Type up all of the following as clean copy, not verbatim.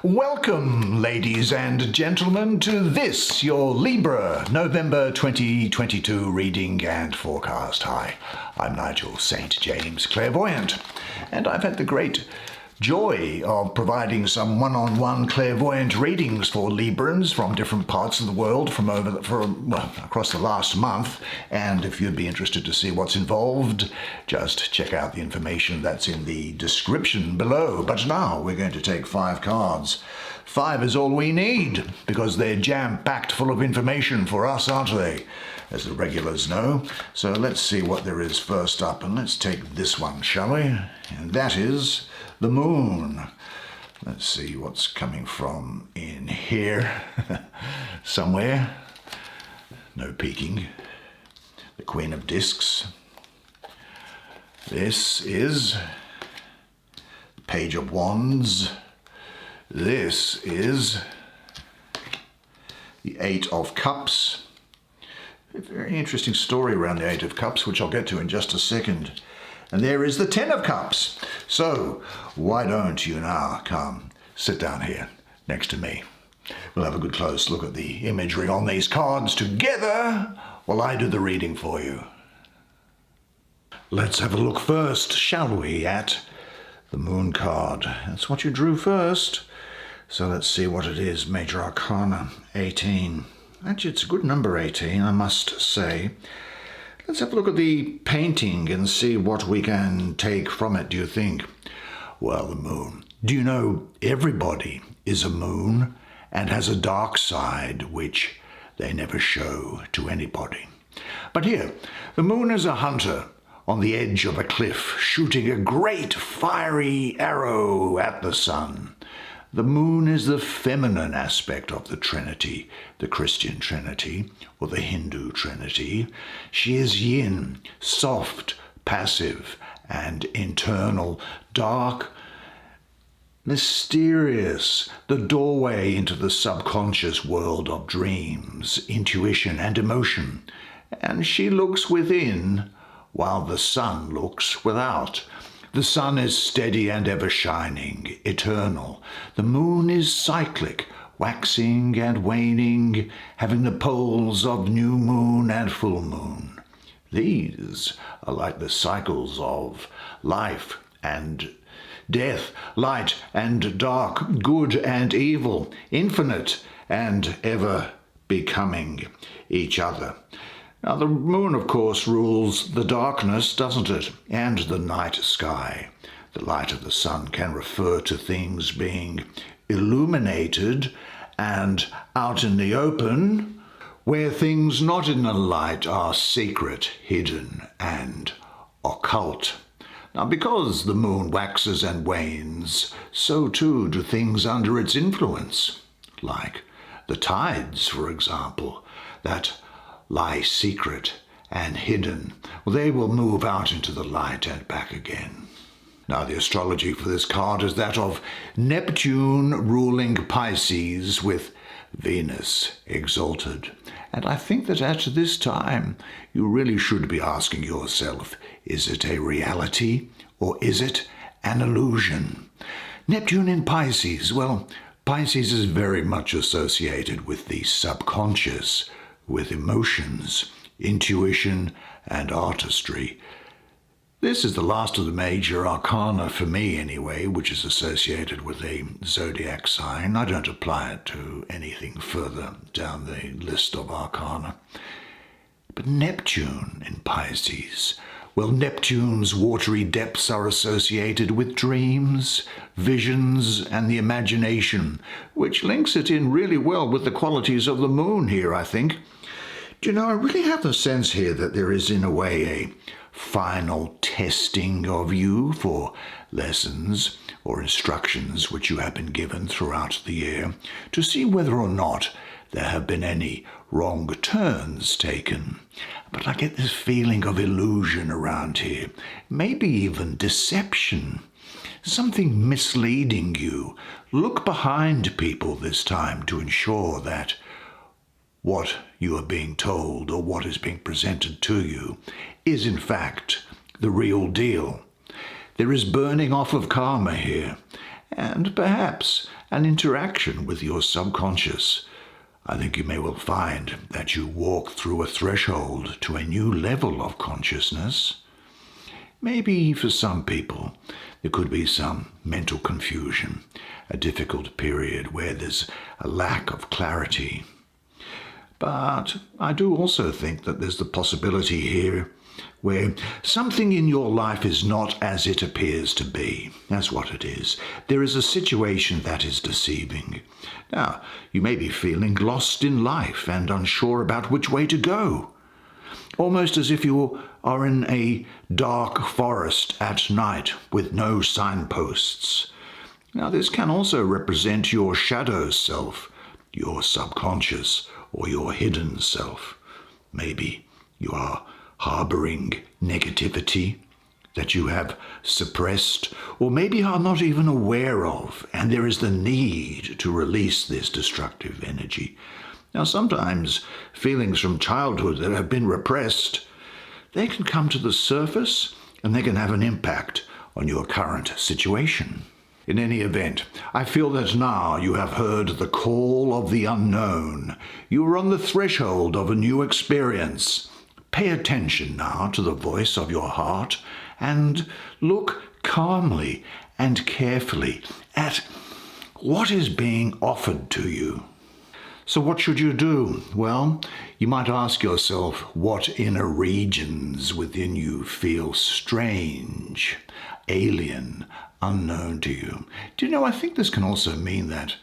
Welcome, ladies and gentlemen, to this, your Libra November 2022 reading and forecast. Hi, I'm Nigel Saint James, clairvoyant, and I've had the great joy of providing some one-on-one clairvoyant readings for Librans from different parts of the world across the last month. And if you'd be interested to see what's involved, just check out the information that's in the description below. But now we're going to take 5 cards. 5 is all we need because they're jam-packed full of information for us, aren't they? As the regulars know. So let's see what there is first up, and let's take this one, shall we? And that is the moon. Let's see what's coming from in here somewhere. No peeking. The Queen of Discs. This is the Page of Wands. This is the 8 of Cups. A very interesting story around the 8 of Cups, which I'll get to in just a second. And there is the 10 of Cups. So why don't you now come sit down here next to me? We'll have a good close look at the imagery on these cards together while I do the reading for you. Let's have a look first, shall we, at the moon card. That's what you drew first. So let's see what it is. Major Arcana 18. Actually, it's a good number, 18, I must say. Let's have a look at the painting and see what we can take from it, do you think? Well, the moon. Do you know everybody is a moon and has a dark side which they never show to anybody? But here, the moon is a hunter on the edge of a cliff, shooting a great fiery arrow at the sun. The moon is the feminine aspect of the Trinity, the Christian Trinity, or the Hindu Trinity. She is yin, soft, passive, and internal, dark, mysterious, the doorway into the subconscious world of dreams, intuition, and emotion. And she looks within, while the sun looks without. The sun is steady and ever shining, eternal. The moon is cyclic, waxing and waning, having the poles of new moon and full moon. These are like the cycles of life and death, light and dark, good and evil, infinite and ever becoming each other. Now, the moon, of course, rules the darkness, doesn't it? And the night sky. The light of the sun can refer to things being illuminated and out in the open, where things not in the light are secret, hidden, and occult. Now, because the moon waxes and wanes, so too do things under its influence, like the tides, for example, that lie secret and hidden. Well, they will move out into the light and back again. Now, the astrology for this card is that of Neptune ruling Pisces with Venus exalted. And I think that at this time, you really should be asking yourself, is it a reality or is it an illusion? Neptune in Pisces, well, Pisces is very much associated with the subconscious, with emotions, intuition, and artistry. This is the last of the major arcana for me anyway, which is associated with a zodiac sign. I don't apply it to anything further down the list of arcana. But Neptune in Pisces, well, Neptune's watery depths are associated with dreams, visions, and the imagination, which links it in really well with the qualities of the moon here, I think. Do you know, I really have the sense here that there is, in a way, a final testing of you for lessons or instructions which you have been given throughout the year to see whether or not there have been any wrong turns taken. But I get this feeling of illusion around here, maybe even deception, something misleading you. Look behind people this time to ensure that what you are being told or what is being presented to you is in fact the real deal. There is burning off of karma here, and perhaps an interaction with your subconscious. I think you may well find that you walk through a threshold to a new level of consciousness. Maybe for some people there could be some mental confusion, a difficult period where there's a lack of clarity. But I do also think that there's the possibility here where something in your life is not as it appears to be. That's what it is. There is a situation that is deceiving. Now, you may be feeling lost in life and unsure about which way to go. Almost as if you are in a dark forest at night with no signposts. Now, this can also represent your shadow self, your subconscious, or your hidden self. Maybe you are harboring negativity that you have suppressed, or maybe are not even aware of, and there is the need to release this destructive energy. Now, sometimes feelings from childhood that have been repressed, they can come to the surface and they can have an impact on your current situation. In any event, I feel that now you have heard the call of the unknown. You are on the threshold of a new experience. Pay attention now to the voice of your heart and look calmly and carefully at what is being offered to you. So what should you do? Well, you might ask yourself what inner regions within you feel strange, alien, unknown to you. Do you know, I think this can also mean that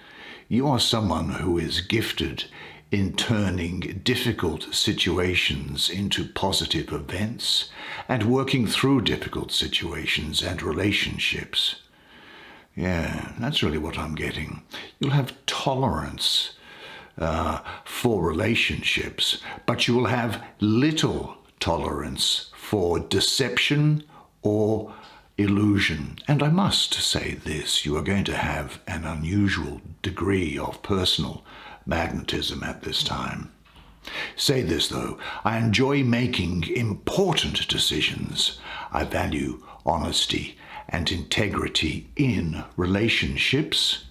you are someone who is gifted in turning difficult situations into positive events and working through difficult situations and relationships. Yeah, that's really what I'm getting. You'll have tolerance for relationships, but you will have little tolerance for deception or illusion. And I must say this, you are going to have an unusual degree of personal magnetism at this time. Say this though, I enjoy making important decisions. I value honesty and integrity in relationships.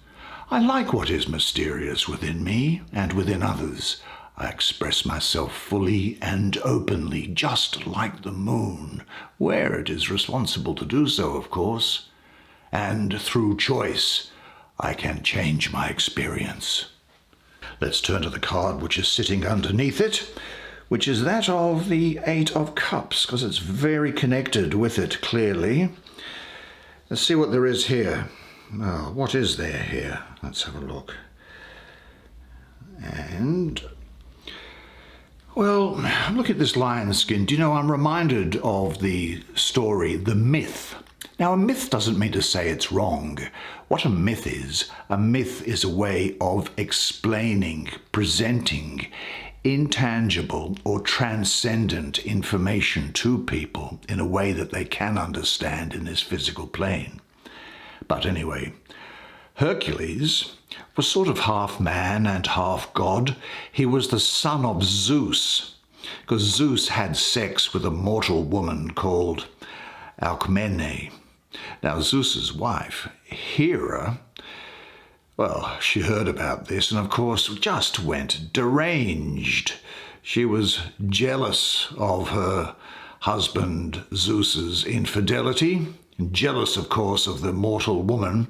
I like what is mysterious within me and within others. I express myself fully and openly, just like the moon, where it is responsible to do so, of course. And through choice, I can change my experience. Let's turn to the card which is sitting underneath it, which is that of the Eight of Cups, because it's very connected with it, clearly. Let's see what there is here. Oh, what is there here? Let's have a look. And, well, look at this lion skin. Do you know, I'm reminded of the story, The Myth. Now, a myth doesn't mean to say it's wrong. What a myth is a way of explaining, presenting intangible or transcendent information to people in a way that they can understand in this physical plane. But anyway, Hercules was sort of half man and half god. He was the son of Zeus, because Zeus had sex with a mortal woman called Alcmene. Now, Zeus's wife, Hera, well, she heard about this and, of course, just went deranged. She was jealous of her husband Zeus's infidelity, and jealous, of course, of the mortal woman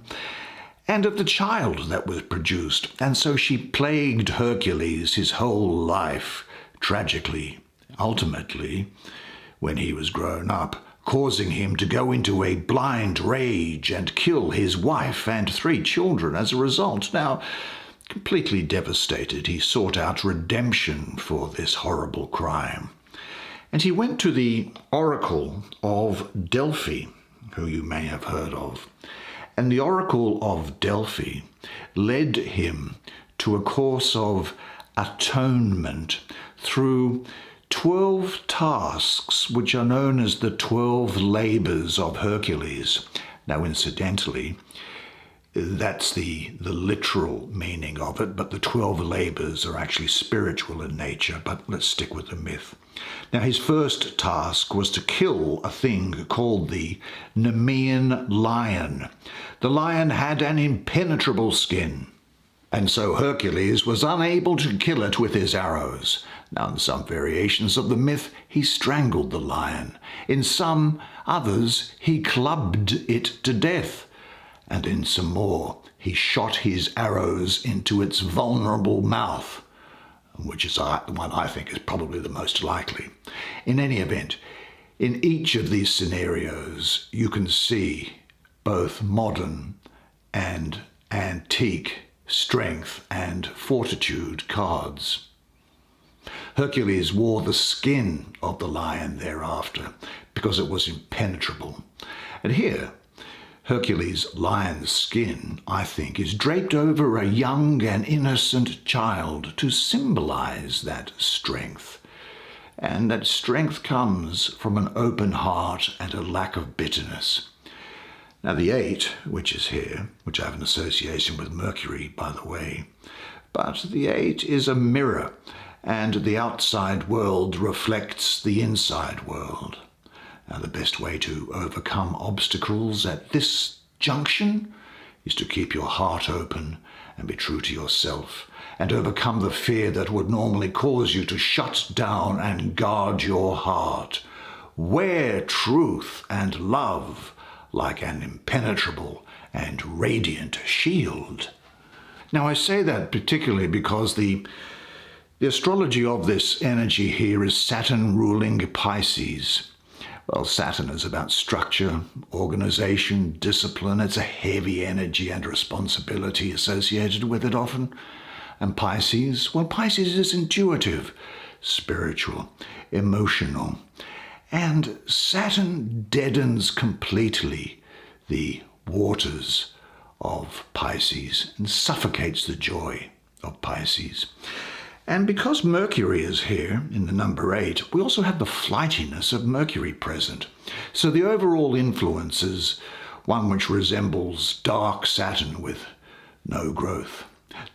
and of the child that was produced. And so she plagued Hercules his whole life, tragically, ultimately, when he was grown up, causing him to go into a blind rage and kill his wife and 3 children as a result. Now, completely devastated, he sought out redemption for this horrible crime. And he went to the Oracle of Delphi, who you may have heard of. And the Oracle of Delphi led him to a course of atonement through 12 tasks, which are known as the 12 labors of Hercules. Now, incidentally, That's the literal meaning of it, but the 12 labors are actually spiritual in nature, but let's stick with the myth. Now, his first task was to kill a thing called the Nemean lion. The lion had an impenetrable skin, and so Hercules was unable to kill it with his arrows. Now, in some variations of the myth, he strangled the lion. In some others, he clubbed it to death. And in some more, he shot his arrows into its vulnerable mouth, which is the one I think is probably the most likely. In any event, in each of these scenarios, you can see both modern and antique strength and fortitude cards. Hercules wore the skin of the lion thereafter because it was impenetrable. And here, Hercules' lion's skin, I think, is draped over a young and innocent child to symbolize that strength. And that strength comes from an open heart and a lack of bitterness. Now, the 8, which is here, which I have an association with Mercury, by the way, but the 8 is a mirror, and the outside world reflects the inside world. Now, the best way to overcome obstacles at this junction is to keep your heart open and be true to yourself, and overcome the fear that would normally cause you to shut down and guard your heart. Wear truth and love like an impenetrable and radiant shield. Now, I say that particularly because the astrology of this energy here is Saturn ruling Pisces. Well, Saturn is about structure, organization, discipline. It's a heavy energy and responsibility associated with it often. And Pisces, well, Pisces is intuitive, spiritual, emotional. And Saturn deadens completely the waters of Pisces and suffocates the joy of Pisces. And because Mercury is here in the number 8, we also have the flightiness of Mercury present. So the overall influence is one which resembles dark Saturn with no growth.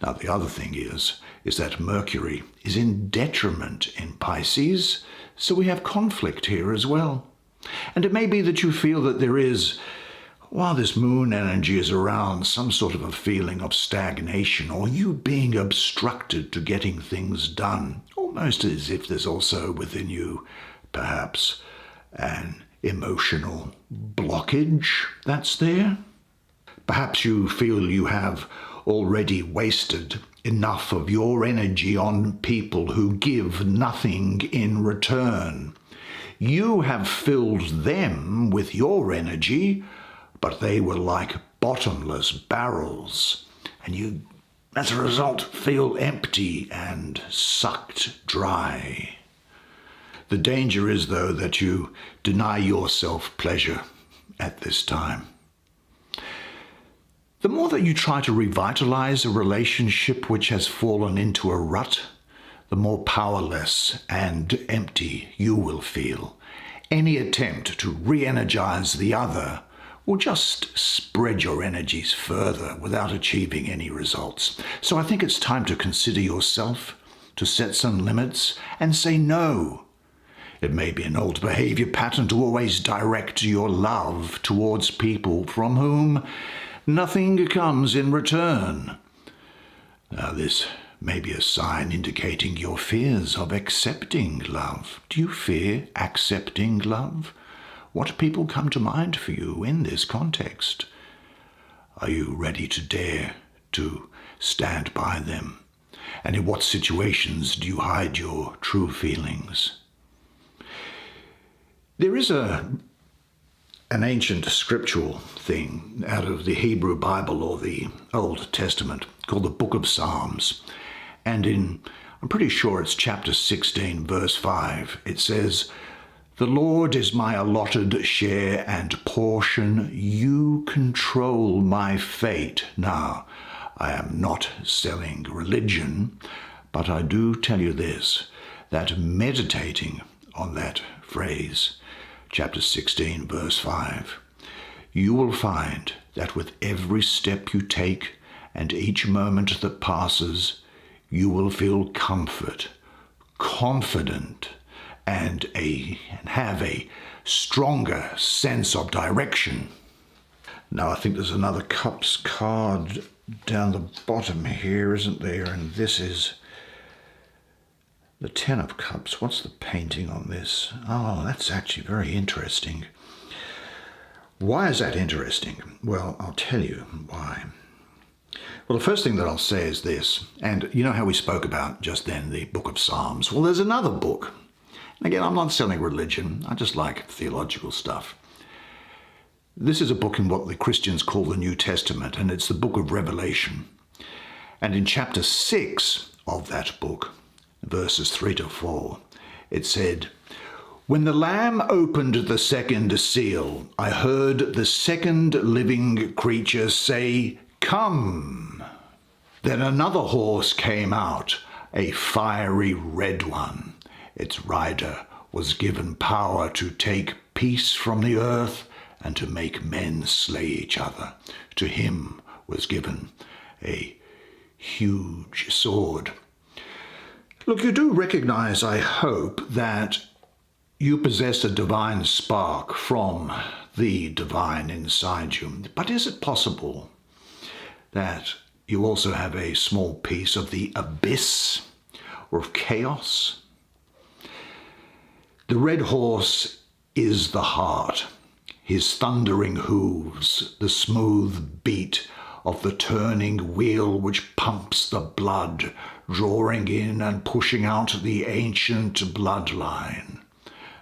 Now, the other thing is that Mercury is in detriment in Pisces, so we have conflict here as well. And it may be that you feel that there is, while this moon energy is around, some sort of a feeling of stagnation or you being obstructed to getting things done, almost as if there's also within you, perhaps, an emotional blockage that's there. Perhaps you feel you have already wasted enough of your energy on people who give nothing in return. You have filled them with your energy, but they were like bottomless barrels, and you, as a result, feel empty and sucked dry. The danger is, though, that you deny yourself pleasure at this time. The more that you try to revitalize a relationship which has fallen into a rut, the more powerless and empty you will feel. Any attempt to re-energize the other will just spread your energies further without achieving any results. So I think it's time to consider yourself, to set some limits and say no. It may be an old behavior pattern to always direct your love towards people from whom nothing comes in return. Now, this may be a sign indicating your fears of accepting love. Do you fear accepting love? What people come to mind for you in this context? Are you ready to dare to stand by them? And in what situations do you hide your true feelings? There is an ancient scriptural thing out of the Hebrew Bible or the Old Testament called the Book of Psalms. And I'm pretty sure it's chapter 16, verse 5. It says, "The Lord is my allotted share and portion. You control my fate." Now, I am not selling religion, but I do tell you this, that meditating on that phrase, chapter 16, verse 5, you will find that with every step you take and each moment that passes, you will feel comfort, confident, and have a stronger sense of direction. Now I think there's another Cups card down the bottom here, isn't there? And this is the Ten of Cups. What's the painting on this? Oh, that's actually very interesting. Why is that interesting? Well, I'll tell you why. Well, the first thing that I'll say is this, and you know how we spoke about just then the Book of Psalms? Well, there's another book. And again, I'm not selling religion. I just like theological stuff. This is a book in what the Christians call the New Testament, and it's the book of Revelation. And in chapter 6 of that book, verses 3 to 4, it said, "When the Lamb opened the second seal, I heard the second living creature say, 'Come!' Then another horse came out, a fiery red one. Its rider was given power to take peace from the earth and to make men slay each other. To him was given a huge sword." Look, you do recognize, I hope, that you possess a divine spark from the divine inside you. But is it possible that you also have a small piece of the abyss or of chaos? The red horse is the heart, his thundering hooves, the smooth beat of the turning wheel which pumps the blood, drawing in and pushing out the ancient bloodline.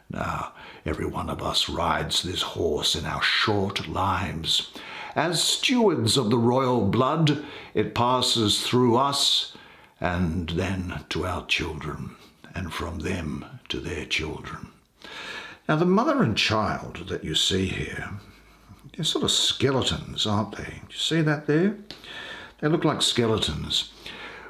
Now, every one of us rides this horse in our short lives. As stewards of the royal blood, it passes through us and then to our children, and from them to their children. Now, the mother and child that you see here, they're sort of skeletons, aren't they? Do you see that there? They look like skeletons.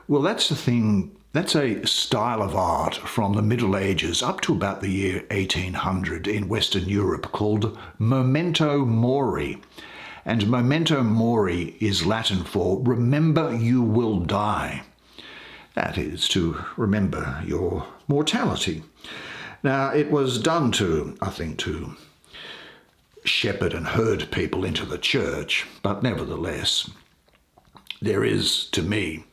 Well, that's the thing. That's a style of art from the Middle Ages up to about the year 1800 in Western Europe called memento mori. And memento mori is Latin for remember you will die. That is to remember your mortality. Now, it was done to, I think, to shepherd and herd people into the church, but nevertheless, there is, to me,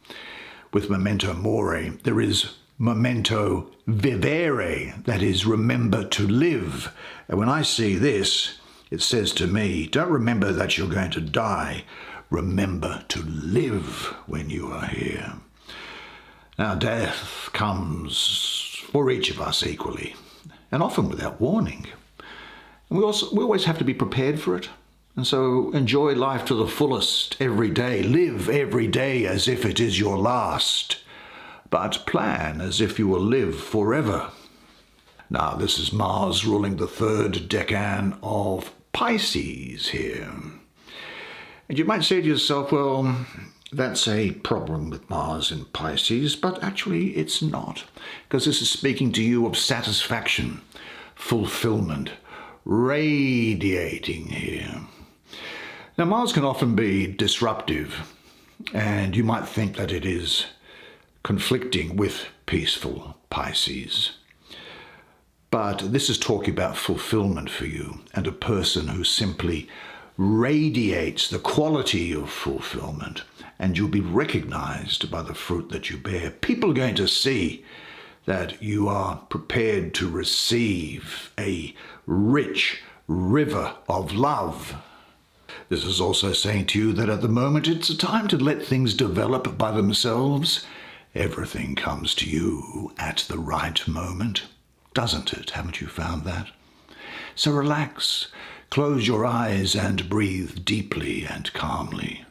with memento mori, there is memento vivere, that is, remember to live. And when I see this, it says to me, don't remember that you're going to die, remember to live when you are here. Now, death comes for each of us equally, and often without warning. And we always have to be prepared for it. And so enjoy life to the fullest every day. Live every day as if it is your last, but plan as if you will live forever. Now, this is Mars ruling the third decan of Pisces here. And you might say to yourself, well, that's a problem with Mars in Pisces, but actually it's not, because this is speaking to you of satisfaction, fulfillment, radiating here. Now, Mars can often be disruptive, and you might think that it is conflicting with peaceful Pisces. But this is talking about fulfillment for you, and a person who simply radiates the quality of fulfillment, and you'll be recognized by the fruit that you bear. People are going to see that you are prepared to receive a rich river of love. This is also saying to you that at the moment it's a time to let things develop by themselves. Everything comes to you at the right moment, doesn't it? Haven't you found that? So relax, close your eyes and breathe deeply and calmly,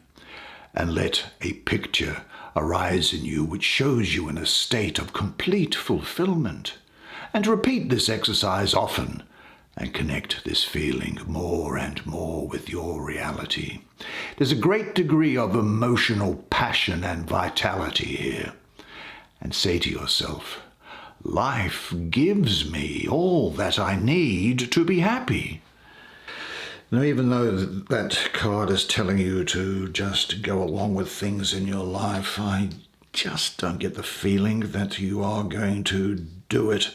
and let a picture arise in you which shows you in a state of complete fulfillment. And repeat this exercise often and connect this feeling more and more with your reality. There's a great degree of emotional passion and vitality here. And say to yourself, life gives me all that I need to be happy. Now, even though that card is telling you to just go along with things in your life, I just don't get the feeling that you are going to do it.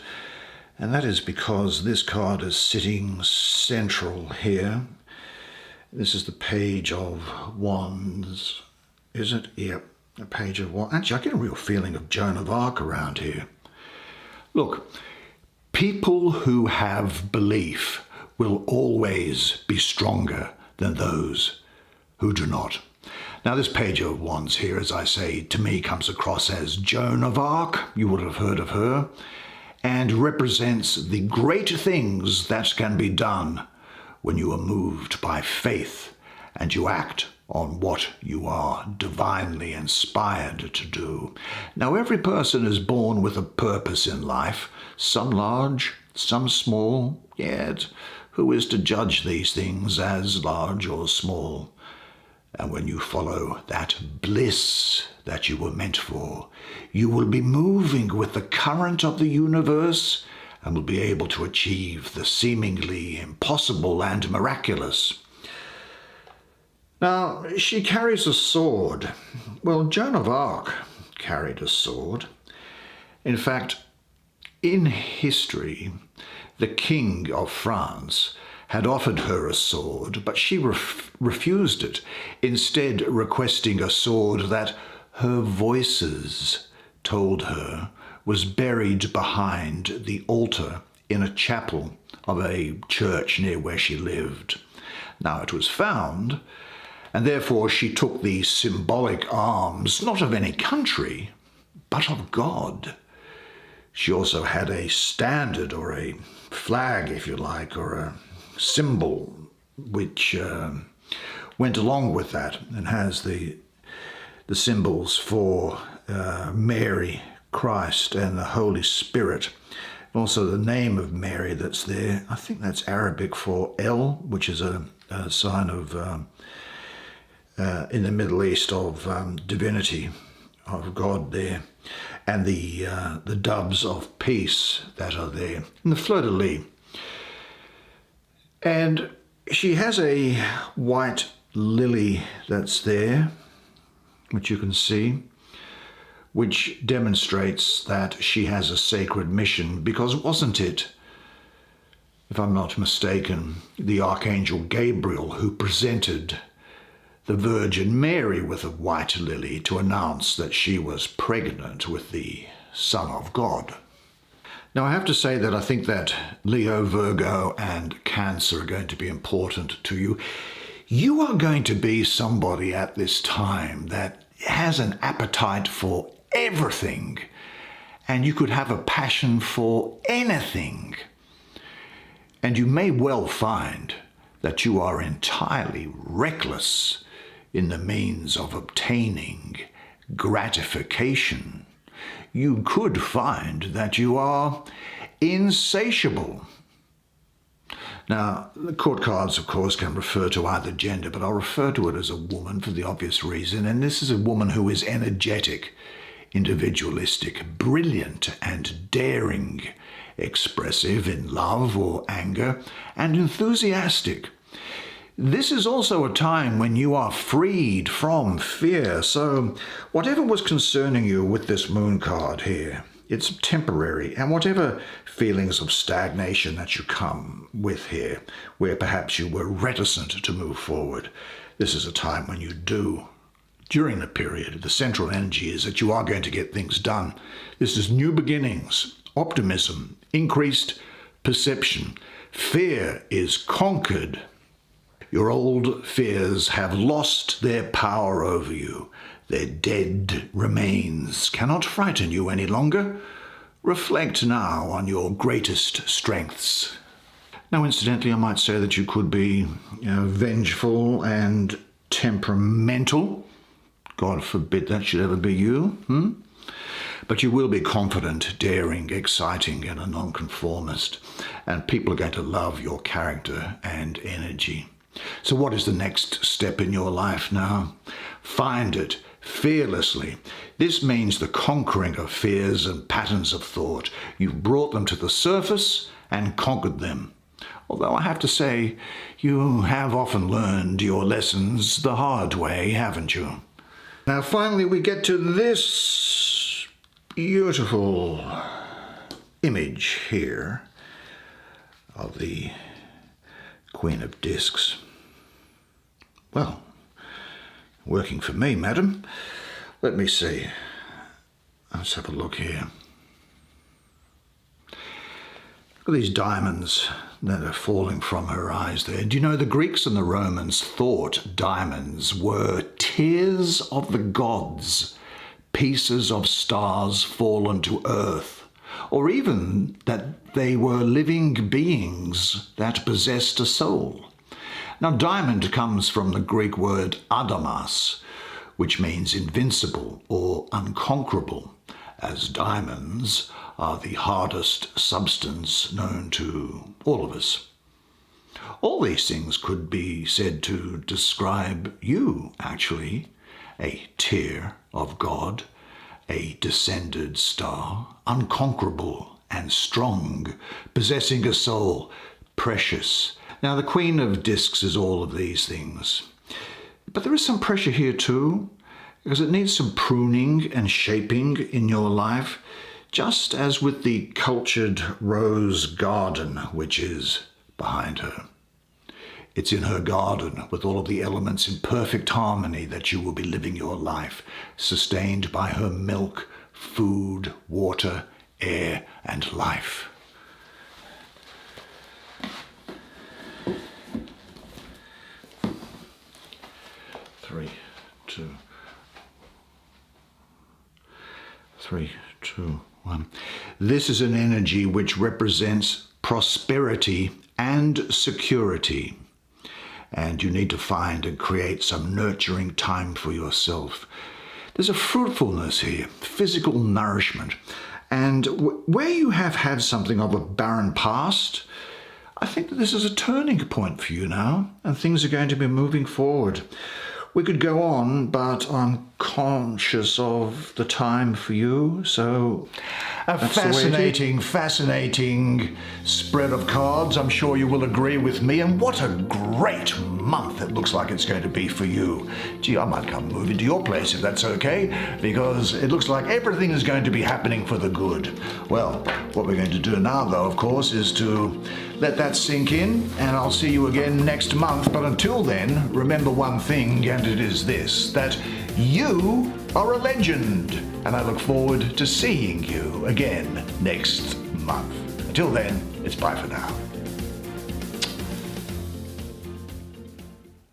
And that is because this card is sitting central here. This is the Page of Wands. Is it? Yep, the Page of Wands. Actually, I get a real feeling of Joan of Arc around here. Look, people who have belief will always be stronger than those who do not. Now, this Page of Wands here, as I say, to me comes across as Joan of Arc. You would have heard of her. And represents the great things that can be done when you are moved by faith and you act on what you are divinely inspired to do. Now, every person is born with a purpose in life, some large, some small, yet who is to judge these things as large or small? And when you follow that bliss that you were meant for, you will be moving with the current of the universe and will be able to achieve the seemingly impossible and miraculous. Now, she carries a sword. Well, Joan of Arc carried a sword. In fact, in history, the King of France had offered her a sword, but she refused it, instead requesting a sword that her voices told her was buried behind the altar in a chapel of a church near where she lived. Now it was found, and therefore she took these symbolic arms, not of any country, but of God. She also had a standard, or a flag, if you like, or a symbol which went along with that, and has the symbols for Mary, Christ, and the Holy Spirit. Also the name of Mary that's there. I think that's Arabic for El, which is a sign of, in the Middle East, of divinity, of God there. And the doves of peace that are there. And the fleur-de-lis. And she has a white lily that's there, which you can see, which demonstrates that she has a sacred mission, because wasn't it, if I'm not mistaken, the Archangel Gabriel who presented the Virgin Mary with a white lily to announce that she was pregnant with the Son of God? Now, I have to say that I think that Leo, Virgo, and Cancer are going to be important to you. You are going to be somebody at this time that has an appetite for everything, and you could have a passion for anything. And you may well find that you are entirely reckless in the means of obtaining gratification. You could find that you are insatiable. Now, the court cards, of course, can refer to either gender, but I'll refer to it as a woman for the obvious reason. And this is a woman who is energetic, individualistic, brilliant, and daring, expressive in love or anger, and enthusiastic. This is also a time when you are freed from fear. So whatever was concerning you with this moon card here, it's temporary. And whatever feelings of stagnation that you come with here, where perhaps you were reticent to move forward, this is a time when you do. During the period, the central energy is that you are going to get things done. This is new beginnings, optimism, increased perception. Fear is conquered. Your old fears have lost their power over you. Their dead remains cannot frighten you any longer. Reflect now on your greatest strengths. Now, incidentally, I might say that you could be vengeful and temperamental. God forbid that should ever be you. But you will be confident, daring, exciting, and a nonconformist. And people are going to love your character and energy. So what is the next step in your life now? Find it fearlessly. This means the conquering of fears and patterns of thought. You've brought them to the surface and conquered them. Although I have to say, you have often learned your lessons the hard way, haven't you? Now finally we get to this beautiful image here of the Queen of Discs. Well, working for me, madam. Let me see. Let's have a look here. Look at these diamonds that are falling from her eyes there. Do you know the Greeks and the Romans thought diamonds were tears of the gods, pieces of stars fallen to earth, or even that they were living beings that possessed a soul. Now, diamond comes from the Greek word adamas, which means invincible or unconquerable, as diamonds are the hardest substance known to all of us. All these things could be said to describe you, actually. A tear of God, a descended star, unconquerable and strong, possessing a soul, precious. Now, the Queen of Discs is all of these things. But there is some pressure here too, because it needs some pruning and shaping in your life, just as with the cultured rose garden which is behind her. It's in her garden with all of the elements in perfect harmony that you will be living your life, sustained by her milk, food, water, air, and life. Three, two, one. This is an energy which represents prosperity and security. And you need to find and create some nurturing time for yourself. There's a fruitfulness here, physical nourishment. And where you have had something of a barren past, I think that this is a turning point for you now, and things are going to be moving forward. We could go on, but I'm conscious of the time for you, so... A fascinating spread of cards. I'm sure you will agree with me. And what a great month it looks like it's going to be for you. Gee, I might come move into your place if that's okay, because it looks like everything is going to be happening for the good. Well, what we're going to do now, though, of course, is to let that sink in, and I'll see you again next month. But until then, remember one thing, and it is this, that you are a legend, and I look forward to seeing you again next month. Until then, it's bye for now.